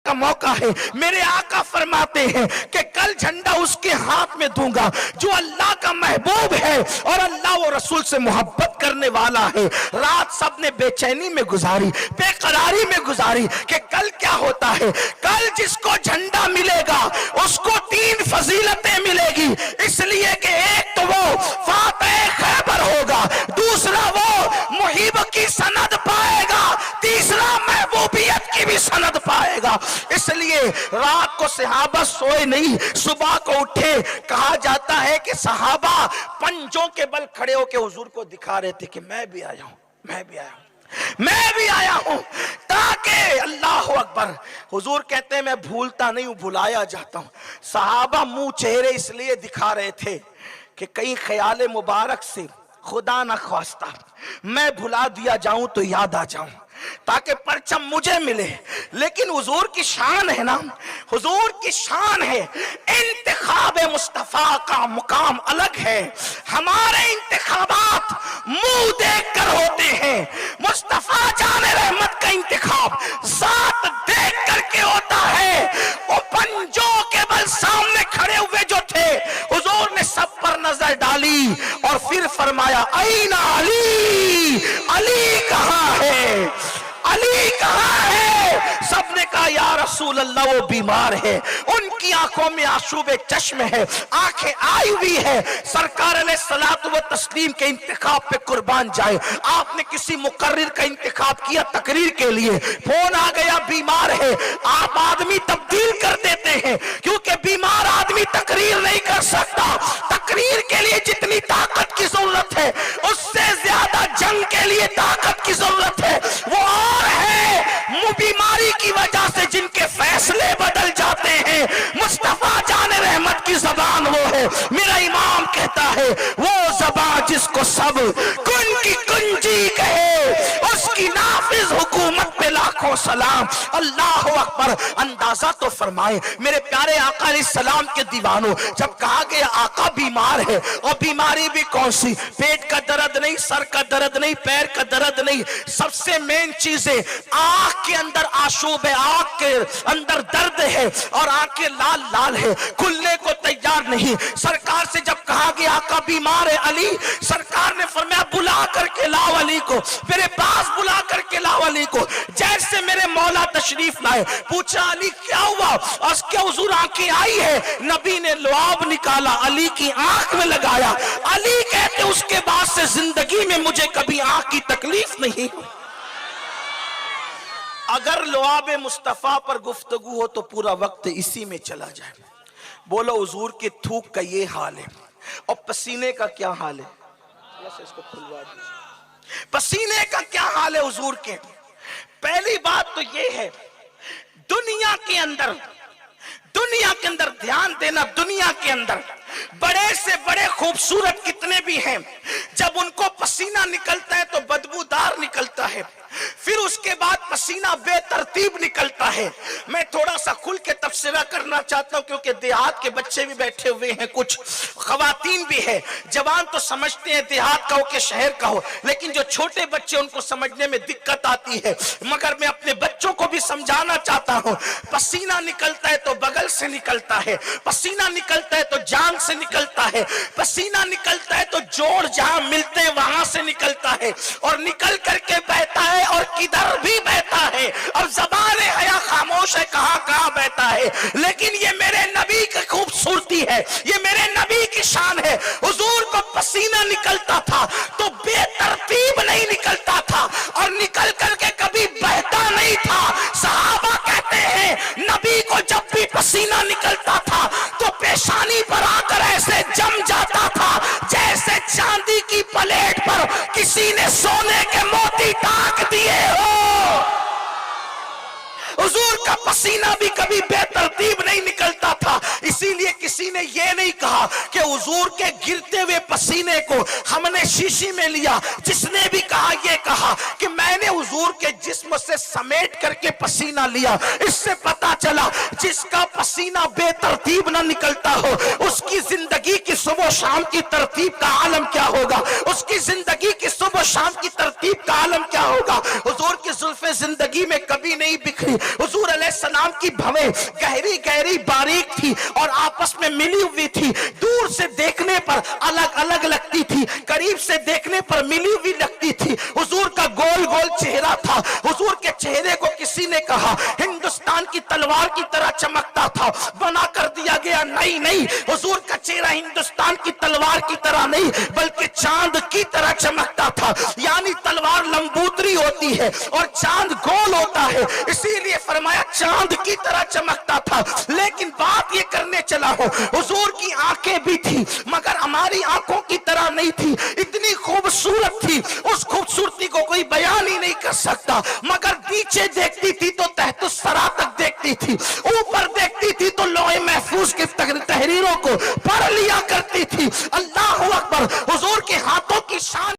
का मौका है। मेरे आका फरमाते हैं कि कल झंडा उसके हाथ में दूंगा जो अल्लाह का महबूब है और अल्लाह और रसूल से मोहब्बत करने वाला है। रात सबने बेचैनी में गुजारी, बेकरारी में गुजारी कि कल क्या होता है। कल जिसको झंडा मिलेगा उसको 3 फजीलतें मिलेगी, इसलिए कि एक तो वो फातह खैबर होगा, दूसरा वो मुहिब की सनद पाएगा, तीसरा महबूबियत की भी सनद पाएगा। इसलिए रात को सहाबा सोए नहीं, सुबह को उठे। कहा जाता है कि सहाबा पंजों के बल खड़े होकर हुजूर को दिखा रहे थे कि मैं भी आया हूं, मैं भी आया हूं, मैं भी आया हूं, ताकि अल्लाह अकबर। हुजूर कहते हैं मैं भूलता नहीं हूं, भुलाया जाता हूं। सहाबा मुंह चेहरे इसलिए दिखा रहे थे कि कहीं ख्याल मुबारक से खुदा ना ख्वास्ता मैं भुला दिया जाऊं तो याद आ जाऊं, ताकि परचम मुझे मिले। लेकिन हुजूर की शान है ना, हुजूर की शान है, इंतखाब मुस्तफा का मुकाम अलग है। हमारे इंतखाबात मुंह देख कर होते हैं, मुस्तफा जाने रहमत का इंतखाब जात देख करके होता है। वो पंजों के बल सामने खड़े हुए जो थे, हुजूर ने सब पर नजर डाली और फिर फरमाया ऐना अली, अली कहाँ है, अली कहाँ है। सबने कहा या रसूल अल्लाह वो बीमार है, उनकी आंखों में आशूबे चश्म है, आंखें आई हुई है। सरकार अलैहिस्सलातु व तस्लीम के इंतखाब पे कुर्बान जाए। आपने किसी मुकर्रिर का इंतखाब किया तकरीर के लिए, फोन आ गया बीमार है, आप आदमी तब्दील कर देते हैं क्योंकि बीमार आदमी तकरीर नहीं कर सकता। तकरीर के लिए जितनी ताकत की जरूरत है उससे ज्यादा जंग के लिए ताकत की जरूरत है। वो और है बीमारी की वजह से जिनके फैसले बदल जाते हैं, मुस्तफा जाने रहमत की जबान वो है। मेरा इमाम कहता है वो जबान जिसको सब कुन की कुंजी कहे, उसकी नाफिज हुकूमत पे लाखों सलाम। अल्लाह अकबर। अंदाजा तो फरमाए मेरे प्यारे आका अलैहिस्सलाम के दीवानों, जब कहा गया आका बीमार है, और बीमारी भी कौन सी, पेट का दर्द नहीं, सर का दर्द नहीं, पैर का दर्द नहीं, सबसे मेन चीज है आंख के अंदर आशूब है, आंख के अंदर दर्द है और आंखें लाल लाल है, खुलने को तैयार नहीं। सरकार से जब कहा गया आका बीमार है अली, सरकार ने फरमाया बुला करके लाओ अली को, मेरे पास बुला करके लाओ अली को। जैसे मेरे मौला तशरीफ लाए, पूछा अली क्या हुआ, और क्या हुजूर आंखें आई है, नबी ने लुआब निकाला अली की आंख में लगाया। अली कहते उसके बाद से जिंदगी में मुझे कभी आंख की तकलीफ नहीं। अगर लुआब मुस्तफा पर गुफ्तगू हो तो पूरा वक्त इसी में चला जाए। बोलो हुजूर के थूक का ये हाल है, और पसीने का क्या हाल है, इसको खुलवा दीजिए, पसीने का क्या हाल है हुजूर के। पहली बात तो ये है दुनिया के अंदर ध्यान देना, दुनिया के अंदर बड़े से बड़े खूबसूरत कितने भी हैं, जब उनको पसीना निकलता है तो बदबूदार निकलता है, फिर उसके बाद पसीना बेतरतीब निकलता है। मैं थोड़ा सा खुल के तफसीरा करना चाहता हूं क्योंकि देहात के बच्चे भी बैठे हुए हैं, कुछ खवातीन भी है। जवान तो समझते हैं देहात का हो कि शहर का हो, लेकिन जो छोटे बच्चे उनको समझने में दिक्कत आती है, मगर मैं अपने बच्चों को भी समझाना चाहता हूं। पसीना निकलता है तो बगल से निकलता है, पसीना निकलता है तो जांग से निकलता है, पसीना निकलता है तो जोड़ जहां मिलते हैं वहां से निकलता है, और निकल करके बहता है और किधर भी बहता है। अब ज़बान हया खामोश है, कहां कहां बहता है, लेकिन ये मेरे नबी की खूबसूरती है, ये मेरे नबी की शान है। हुजूर को पसीना निकलता था तो बेतरतीब नहीं निकलता था, और निकल करके कभी बहता नहीं था। सहाबा कहते हैं नबी को जब भी पसीना निकलता था तो पेशानी पर आकर ऐसे जम जाता था जैसे चांदी की प्लेट पर किसी ने सोने के मोती टाक दिए हो। हुजूर का पसीना भी कभी बेतरतीब नहीं निकलता था, इसीलिए किसी ने यह नहीं कहा कि हुजूर के गिरते हुए पसीने को हमने शीशी में लिया। जिसने भी कहा यह कहा कि मैंने हुजूर के जिस्म से समेट करके पसीना लिया। इससे पता चला जिसका पसीना बेतरतीब ना निकलता हो उसकी जिंदगी की सुबह शाम की तरतीब का आलम क्या होगा, उसकी जिंदगी की सुबह शाम की तरतीब का आलम क्या होगा। हुजूर की जुल्फे जिंदगी में कभी नहीं बिखरी, हुजूर अलैहि सलाम की भवें गहरी गहरी बारीक थी और आपस में मिली हुई थी। दूर से देखने पर अलग अलग लगती थी, करीब से देखने पर मिली हुई लगती थी। हुजूर का गोल गोल चेहरा था। हुजूर के चेहरे को किसी ने कहा हिंदुस्तान की तलवार की तरह चमकता था, बना कर दिया गया। नहीं नहीं, हुजूर का चेहरा हिंदुस्तान की तलवार की तरह नहीं बल्कि चांद की तरह चमकता था। यानी तलवार लंबूतरी होती है और चांद गोल होता है, इसीलिए फरमाया चांद की तरह चमकता था। लेकिन बात ये करने चला हूं, हुजूर की आंखें भी थी मगर हमारी आंखों की तरह नहीं थी। इतनी खूबसूरत थी, उस खूबसूरती को कोई बयान ही नहीं कर सकता। मगर पीछे देखती थी तो तहतुस सरा तक देखती थी, ऊपर देखती थी तो लौहे महफूज की तहरीरों को पढ़ लिया करती थी। अल्लाह हू अकबर। हुजूर के हाथों की शान